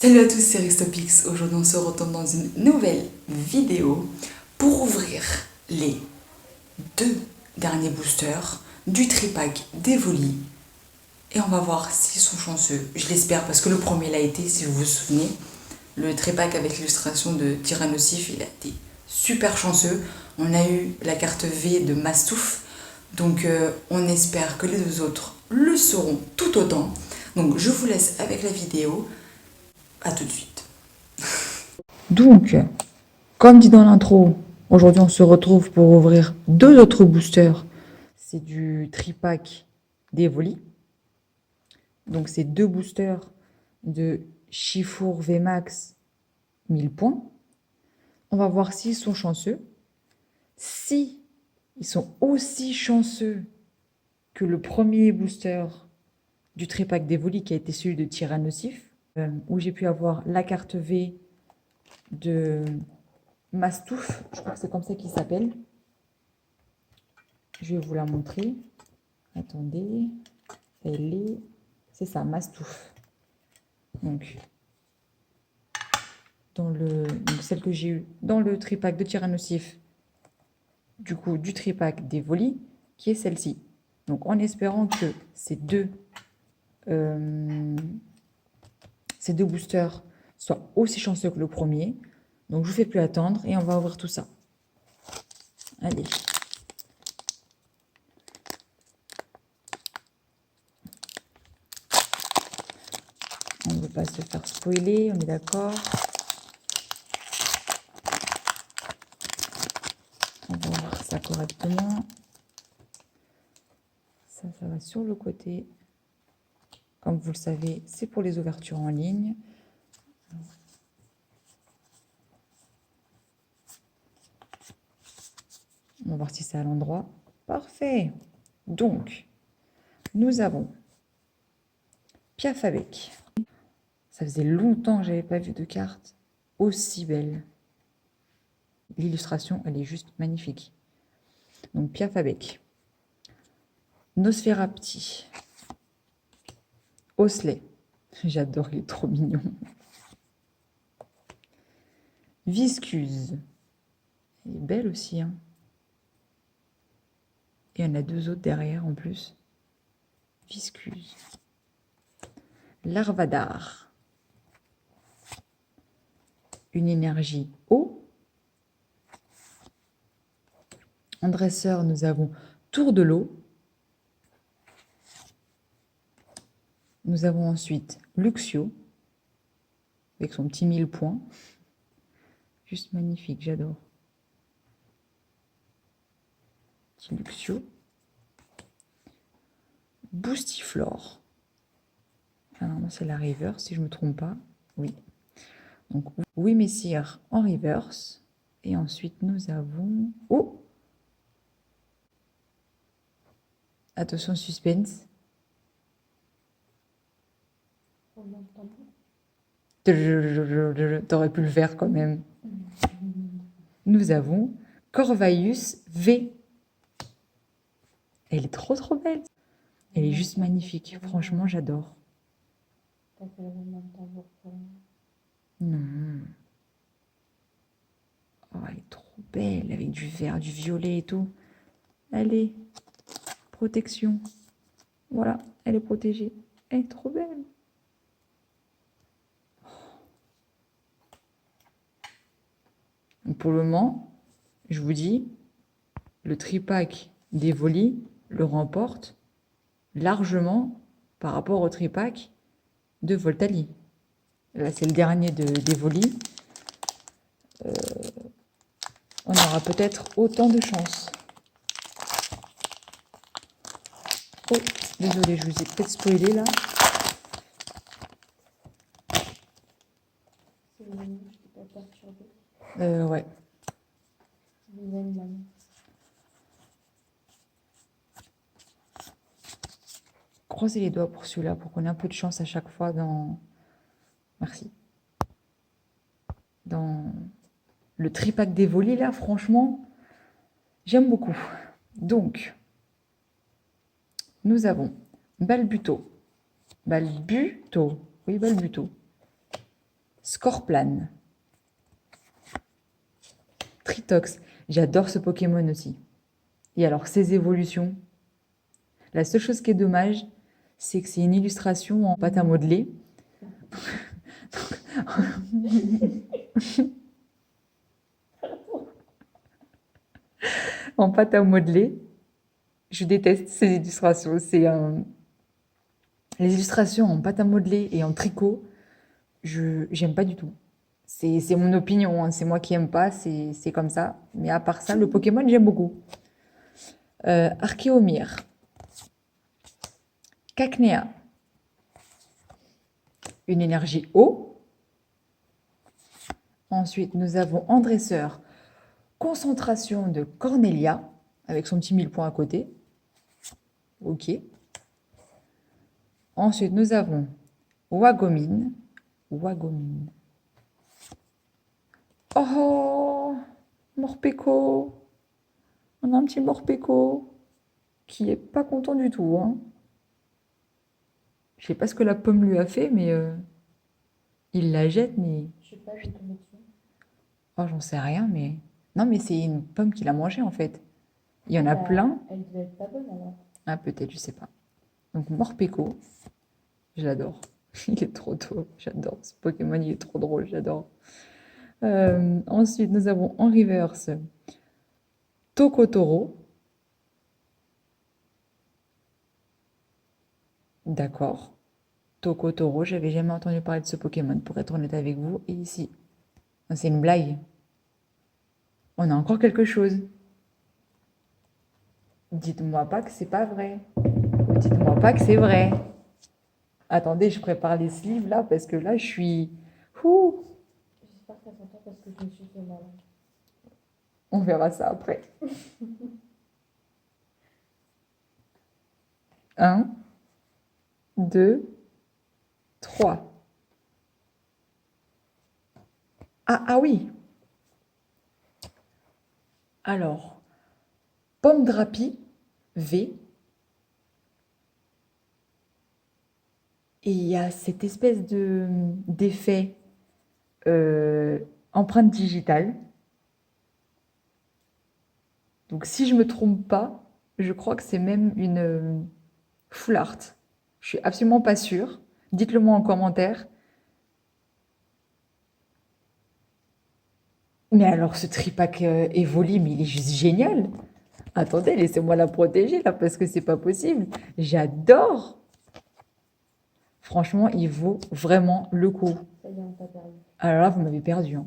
Salut à tous, c'est Ristopix. Aujourd'hui, on se retrouve dans une nouvelle vidéo pour ouvrir les deux derniers boosters du tripack d'Evoli. Et on va voir s'ils sont chanceux. Je l'espère parce que le premier l'a été, si vous vous souvenez. Le tripack avec l'illustration de Tyrannosif, il a été super chanceux. On a eu la carte V de Mastouf. Donc on espère que les deux autres le seront tout autant. Donc je vous laisse avec la vidéo. À tout de suite. Donc, comme dit dans l'intro, aujourd'hui on se retrouve pour ouvrir deux autres boosters. C'est du tripack d'Evoli. Donc c'est deux boosters de Chifour VMAX 1000 points. On va voir s'ils sont chanceux. Si ils sont aussi chanceux que le premier booster du tripack d'Evoli qui a été celui de Tyrannosif, où j'ai pu avoir la carte V de Mastouf, je crois que c'est comme ça qu'il s'appelle. Je vais vous la montrer. Attendez, c'est ça, Mastouf. Donc celle que j'ai eue dans le tripack de Tyrannosif, du coup du tripack d'Evoli, qui est celle-ci. Donc en espérant que ces deux boosters soient aussi chanceux que le premier. Donc je ne vous fais plus attendre et on va ouvrir tout ça. Allez. On ne veut pas se faire spoiler, on est d'accord. On va ouvrir ça correctement. Ça va sur le côté. Comme vous le savez, c'est pour les ouvertures en ligne. On va voir si c'est à l'endroit. Parfait. Donc, nous avons Piafabec. Ça faisait longtemps que je n'avais pas vu de carte aussi belle. L'illustration, elle est juste magnifique. Donc, Piafabec. Nosferapti. Osley. J'adore, il est trop mignon. Viscuse. Elle est belle aussi, hein. Et il y en a deux autres derrière en plus. Viscuse. Larvadar. Une énergie eau. En dresseur, nous avons Tour de l'eau. Nous avons ensuite Luxio, avec son petit 1000 points. Juste magnifique, j'adore. Petit Luxio. Boostiflore. Ah non, c'est la reverse, si je ne me trompe pas. Oui. Donc, oui, Messire en reverse. Et ensuite, nous avons... Oh! Attention, suspense. T'aurais pu le faire quand même. Nous avons Corvaeus V. Elle est trop trop belle. Elle est juste magnifique. Franchement, j'adore. Non. Oh, elle est trop belle avec du vert, du violet et tout. Allez, protection. Voilà, elle est protégée. Elle est trop belle. Donc pour le moment, je vous dis, le tripack d'Evoli le remporte largement par rapport au tripack de Voltali. Là, c'est le dernier d'Evoli. On aura peut-être autant de chance. Oh, désolée, je vous ai peut-être spoilé là. Ouais. Croisez les doigts pour celui-là, pour qu'on ait un peu de chance à chaque fois dans... Merci. Dans le tripack d'Evoli, là, franchement, j'aime beaucoup. Donc, nous avons Balbuto. Balbuto. Oui, Balbuto. Scorplan, Tritox. J'adore ce Pokémon aussi. Et alors, ses évolutions. La seule chose qui est dommage, c'est que c'est une illustration en pâte à modeler. En pâte à modeler. Je déteste ces illustrations. Les illustrations en pâte à modeler et en tricot, j'aime pas du tout. C'est mon opinion, hein. C'est moi qui aime pas, c'est comme ça. Mais à part ça, le Pokémon, j'aime beaucoup. Archéomir, Cacnea, une énergie eau. Ensuite, nous avons en dresseur, concentration de Cornelia, avec son petit 1000 points à côté. Ok. Ensuite, nous avons Wagomine. Wagomine. Oh, Morpeko. On a un petit Morpeko qui est pas content du tout, hein. Je sais pas ce que la pomme lui a fait, mais il la jette, mais... Je sais pas, je vais tomber dessus. Oh, j'en sais rien, mais... Non, mais c'est une pomme qu'il a mangée, en fait. Il y en a Bah, plein. elle devait être pas bonne alors. Ah, peut-être, je sais pas. Donc, Morpeko, je l'adore. Il est trop tôt, j'adore. Ce Pokémon, il est trop drôle, j'adore. Ensuite, nous avons en reverse Tokotoro. D'accord. Tokotoro, j'avais jamais entendu parler de ce Pokémon, pour être honnête avec vous. Et ici, c'est une blague. On a encore quelque chose. Dites-moi pas que c'est pas vrai. Ou dites-moi pas que c'est vrai. Attendez, je prépare les sleeves là, parce que là, je suis... Ouh, J'espère que ça s'entend parce que je me suis fait mal. on verra ça après. 1, 2, 3. Ah oui. Alors, Pomme Drapi, V. Et il y a cette espèce d'effet empreinte digitale. Donc si je me trompe pas, je crois que c'est même une full art. Je suis absolument pas sûre. Dites-le moi en commentaire. Mais alors ce tripack Evoli, mais il est juste génial. Attendez, laissez-moi la protéger là parce que c'est pas possible. J'adore. Franchement, il vaut vraiment le coup. Ça y est, on t'a perdu. Alors là, vous m'avez perdu, hein.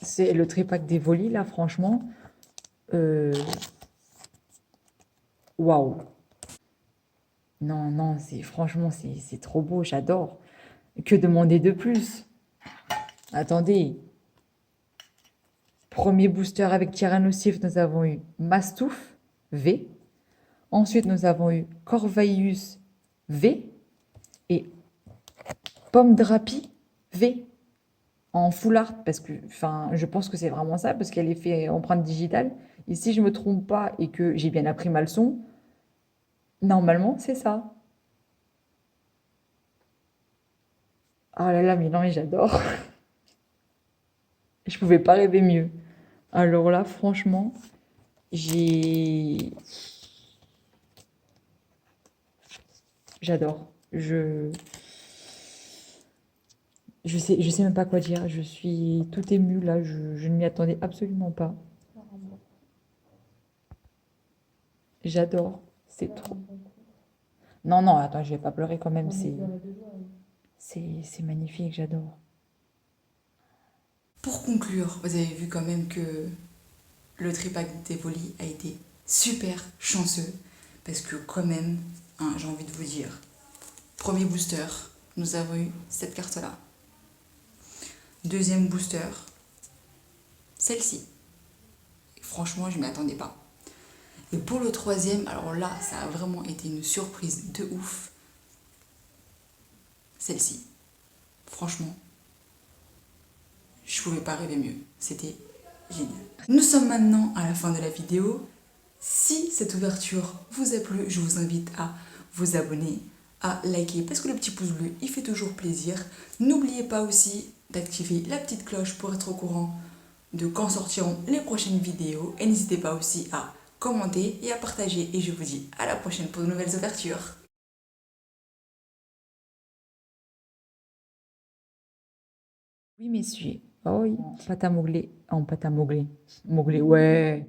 C'est le tripack d'Evoli là, franchement. Waouh. Non, non, franchement, c'est trop beau, j'adore. Que demander de plus? Attendez. Premier booster avec Tyrannosif, nous avons eu Mastouf, V. Ensuite, nous avons eu Corvaeus, V. Et Pomme Drapi, V. En full art, parce que, enfin, je pense que c'est vraiment ça, parce qu'elle est faite empreinte digitale. Et si je me trompe pas et que j'ai bien appris ma leçon, normalement, c'est ça. Oh là là, mais non, mais j'adore. Je pouvais pas rêver mieux. Alors là, franchement, j'ai... J'adore. Je sais même pas quoi dire. Je suis tout émue là. Je ne m'y attendais absolument pas. J'adore. C'est trop. Non, non, attends, je vais pas pleurer quand même. C'est magnifique, j'adore. Pour conclure, vous avez vu quand même que le tripack d'Evoli a été super chanceux parce que quand même, hein, j'ai envie de vous dire, premier booster, nous avons eu cette carte-là. Deuxième booster, celle-ci. Franchement, je ne m'y attendais pas. Et pour le troisième, alors là, ça a vraiment été une surprise de ouf. Celle-ci. Franchement, je ne pouvais pas rêver mieux. C'était génial. Nous sommes maintenant à la fin de la vidéo. Si cette ouverture vous a plu, je vous invite à vous abonner, à liker parce que le petit pouce bleu, il fait toujours plaisir. N'oubliez pas aussi d'activer la petite cloche pour être au courant de quand sortiront les prochaines vidéos. Et n'hésitez pas aussi à commenter et à partager. Et je vous dis à la prochaine pour de nouvelles ouvertures. Oui, messieurs. Oh oui. Pâte à modeler. En pâte à modeler. Modeler, ouais.